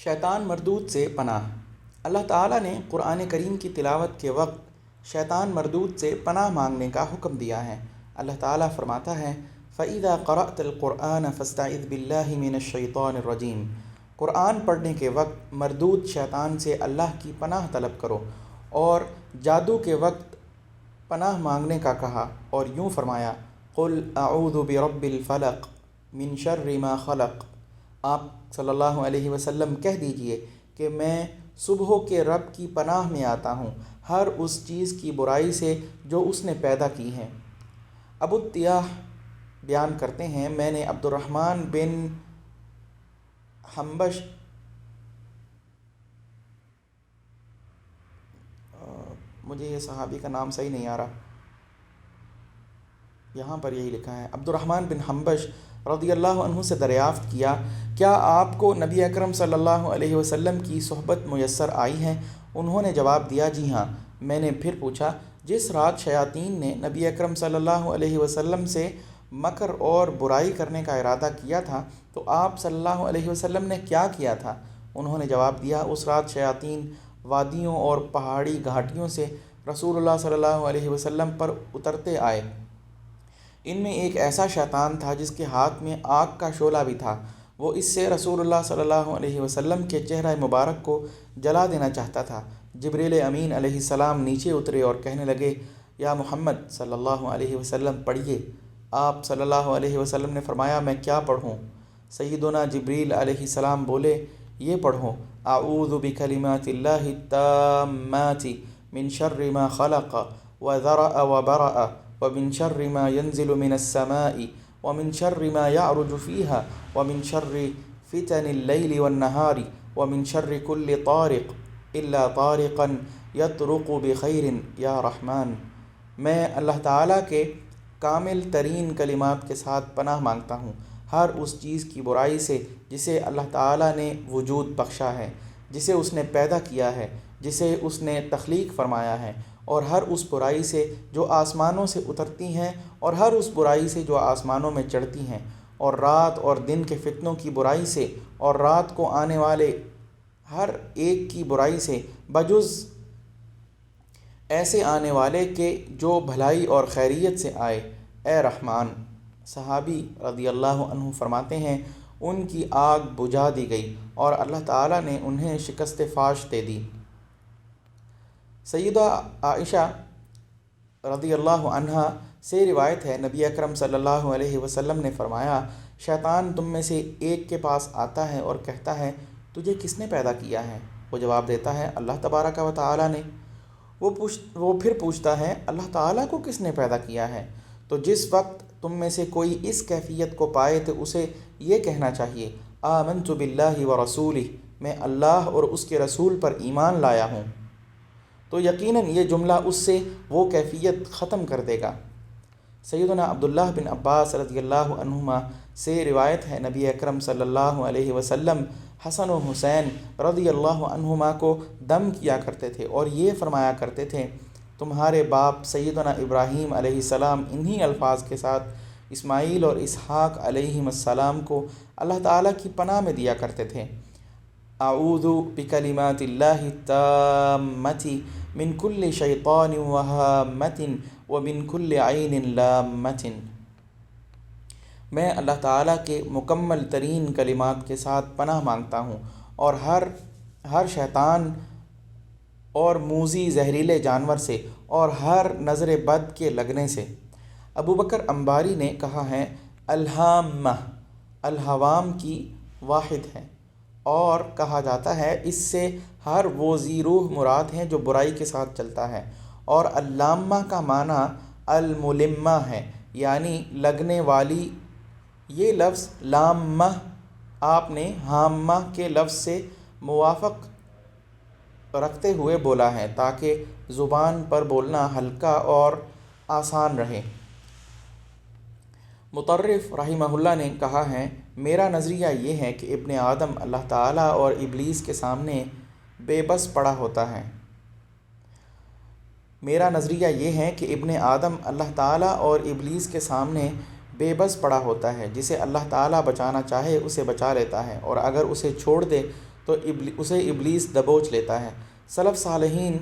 شیطان مردود سے پناہ۔ اللہ تعالیٰ نے قرآن کریم کی تلاوت کے وقت شیطان مردود سے پناہ مانگنے کا حکم دیا ہے۔ اللہ تعالیٰ فرماتا ہے فَإِذَا قَرَأْتَ الْقُرْآنَ فَاسْتَعِذْ بِاللَّهِ مِنَ الشَّيْطَانِ الرَّجِيمِ۔ قرآن پڑھنے کے وقت مردود شیطان سے اللہ کی پناہ طلب کرو، اور جادو کے وقت پناہ مانگنے کا کہا، اور یوں فرمایا قُلْ أَعُوذُ بِرَبِّ الْفَلَقِ مِنْ شَرِّ مَا خَلَقَ۔ آپ صلی اللہ علیہ وسلم کہہ دیجئے کہ میں صبحوں کے رب کی پناہ میں آتا ہوں ہر اس چیز کی برائی سے جو اس نے پیدا کی ہے۔ ابو التیاح بیان کرتے ہیں میں نے عبد الرحمن بن حنبش مجھے یہ صحابی کا نام صحیح نہیں آ رہا، یہاں پر یہی لکھا ہے، عبد الرحمن بن حنبش رضی اللہ عنہ سے دریافت کیا کیا آپ کو نبی اکرم صلی اللہ علیہ وسلم کی صحبت میسر آئی ہے؟ انہوں نے جواب دیا جی ہاں۔ میں نے پھر پوچھا جس رات شیاطین نے نبی اکرم صلی اللہ علیہ وسلم سے مکر اور برائی کرنے کا ارادہ کیا تھا تو آپ صلی اللہ علیہ وسلم نے کیا کیا تھا؟ انہوں نے جواب دیا اس رات شیاطین وادیوں اور پہاڑی گھاٹیوں سے رسول اللہ صلی اللہ علیہ وسلم پر اترتے آئے۔ ان میں ایک ایسا شیطان تھا جس کے ہاتھ میں آگ کا شعلہ بھی تھا، وہ اس سے رسول اللہ صلی اللہ علیہ وسلم کے چہرہ مبارک کو جلا دینا چاہتا تھا۔ جبریل امین علیہ السلام نیچے اترے اور کہنے لگے یا محمد صلی اللہ علیہ وسلم پڑھیے۔ آپ صلی اللہ علیہ وسلم نے فرمایا میں کیا پڑھوں؟ سیدنا جبریل علیہ السلام بولے یہ پڑھو اعوذ بکلمات اللہ التامات من شر ما خلق وذرأ وبرأ ومن شر ما ينزل من السماء ومن شر ما يعرج فيها ومن شر فتن الليل والنهار ومن شر كل طارق الا طارقا يطرق بخير یا رحمن۔ میں اللہ تعالیٰ کے کامل ترین کلمات کے ساتھ پناہ مانگتا ہوں ہر اس چیز کی برائی سے جسے اللہ تعالیٰ نے وجود بخشا ہے، جسے اس نے پیدا کیا ہے، جسے اس نے تخلیق فرمایا ہے، اور ہر اس برائی سے جو آسمانوں سے اترتی ہیں اور ہر اس برائی سے جو آسمانوں میں چڑھتی ہیں، اور رات اور دن کے فتنوں کی برائی سے اور رات کو آنے والے ہر ایک کی برائی سے بجز ایسے آنے والے کہ جو بھلائی اور خیریت سے آئے، اے رحمان۔ صحابی رضی اللہ عنہ فرماتے ہیں ان کی آگ بجھا دی گئی اور اللہ تعالیٰ نے انہیں شکست فاش دے دی۔ سیدہ عائشہ رضی اللہ عنہا سے روایت ہے نبی اکرم صلی اللہ علیہ وسلم نے فرمایا شیطان تم میں سے ایک کے پاس آتا ہے اور کہتا ہے تجھے کس نے پیدا کیا ہے؟ وہ جواب دیتا ہے اللہ تبارک و تعالیٰ نے۔ وہ پھر پوچھتا ہے اللہ تعالیٰ کو کس نے پیدا کیا ہے؟ تو جس وقت تم میں سے کوئی اس کیفیت کو پائے تو اسے یہ کہنا چاہیے آمنت باللہ ورسولہ، میں اللہ اور اس کے رسول پر ایمان لایا ہوں، تو یقیناً یہ جملہ اس سے وہ کیفیت ختم کر دے گا۔ سیدنا عبداللہ بن عباس رضی اللہ عنہما سے روایت ہے نبی اکرم صلی اللہ علیہ وسلم حسن و حسین رضی اللہ عنہما کو دم کیا کرتے تھے اور یہ فرمایا کرتے تھے تمہارے باپ سیدنا ابراہیم علیہ السلام انہی الفاظ کے ساتھ اسماعیل اور اسحاق علیہم السلام کو اللہ تعالیٰ کی پناہ میں دیا کرتے تھے اعوذ بکلمات اللہ التامۃ من کل شیطان وہامۃ ومن کل عین لامۃ۔ میں اللہ تعالیٰ کے مکمل ترین کلمات کے ساتھ پناہ مانگتا ہوں اور ہر شیطان اور موذی زہریلے جانور سے اور ہر نظر بد کے لگنے سے۔ ابو بکر انباری نے کہا ہے الہامہ الہوام کی واحد ہے اور کہا جاتا ہے اس سے ہر وہ ذی روح مراد ہیں جو برائی کے ساتھ چلتا ہے، اور اللامہ کا معنی الملمہ ہے یعنی لگنے والی۔ یہ لفظ لامہ آپ نے ہامہ کے لفظ سے موافق رکھتے ہوئے بولا ہے تاکہ زبان پر بولنا ہلکا اور آسان رہے۔ مطرف رحمہ اللہ نے کہا ہے میرا نظریہ یہ ہے کہ ابن آدم اللہ تعالیٰ اور ابلیس کے سامنے بے بس پڑا ہوتا ہے۔ میرا نظریہ یہ ہے کہ ابن آدم اللہ تعالیٰ اور ابلیس کے سامنے بے بس پڑا ہوتا ہے، جسے اللہ تعالیٰ بچانا چاہے اسے بچا لیتا ہے اور اگر اسے چھوڑ دے تو اسے ابلیس دبوچ لیتا ہے۔ سلف صالحین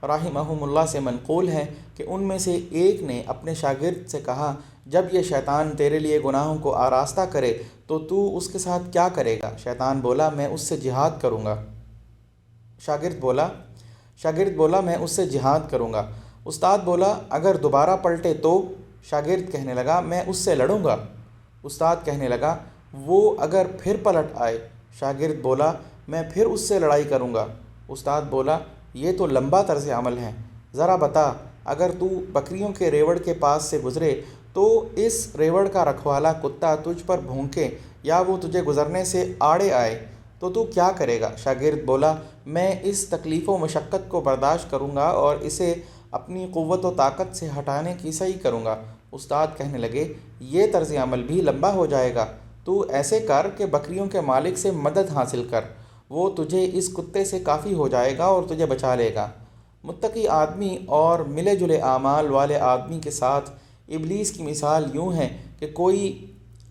رحمہم اللہ سے منقول ہے کہ ان میں سے ایک نے اپنے شاگرد سے کہا، جب یہ شیطان تیرے لیے گناہوں کو آراستہ کرے تو اس کے ساتھ کیا کرے گا؟ شیطان بولا، میں اس سے جہاد کروں گا۔ شاگرد بولا میں اس سے جہاد کروں گا۔ استاد بولا، اگر دوبارہ پلٹے تو؟ شاگرد کہنے لگا، میں اس سے لڑوں گا۔ استاد کہنے لگا، وہ اگر پھر پلٹ آئے؟ شاگرد بولا، میں پھر اس سے لڑائی کروں گا۔ استاد بولا، یہ تو لمبا طرز عمل ہے، ذرا بتا، اگر تو بکریوں کے ریوڑ کے پاس سے گزرے تو اس ریوڑ کا رکھوالا کتا تجھ پر بھونکے یا وہ تجھے گزرنے سے آڑے آئے تو کیا کرے گا؟ شاگرد بولا، میں اس تکلیف و مشقت کو برداشت کروں گا اور اسے اپنی قوت و طاقت سے ہٹانے کی سعی کروں گا۔ استاد کہنے لگے، یہ طرز عمل بھی لمبا ہو جائے گا، تو ایسے کر کہ بکریوں کے مالک سے مدد حاصل کر، وہ تجھے اس کتے سے کافی ہو جائے گا اور تجھے بچا لے گا۔ متقی آدمی اور ملے جلے اعمال والے آدمی کے ساتھ ابلیس کی مثال یوں ہے کہ کوئی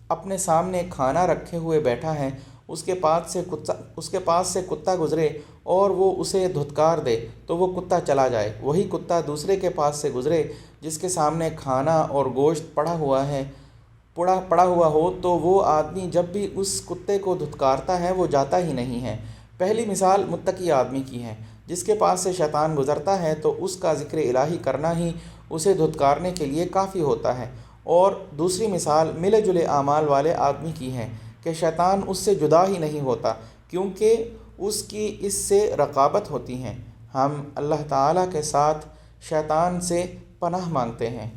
اپنے سامنے کھانا رکھے ہوئے بیٹھا ہے، اس کے پاس سے کتا گزرے اور وہ اسے دھتکار دے تو وہ کتا چلا جائے۔ وہی کتا دوسرے کے پاس سے گزرے جس کے سامنے کھانا اور گوشت پڑا ہوا ہو تو وہ آدمی جب بھی اس کتے کو دھتکارتا ہے وہ جاتا ہی نہیں ہے۔ پہلی مثال متقی آدمی کی ہے، جس کے پاس سے شیطان گزرتا ہے تو اس کا ذکر الہی کرنا ہی اسے دھتکارنے کے لیے کافی ہوتا ہے، اور دوسری مثال ملے جلے اعمال والے آدمی کی ہے کہ شیطان اس سے جدا ہی نہیں ہوتا کیونکہ اس کی اس سے رقابت ہوتی ہے۔ ہم اللہ تعالیٰ کے ساتھ شیطان سے پناہ مانگتے ہیں۔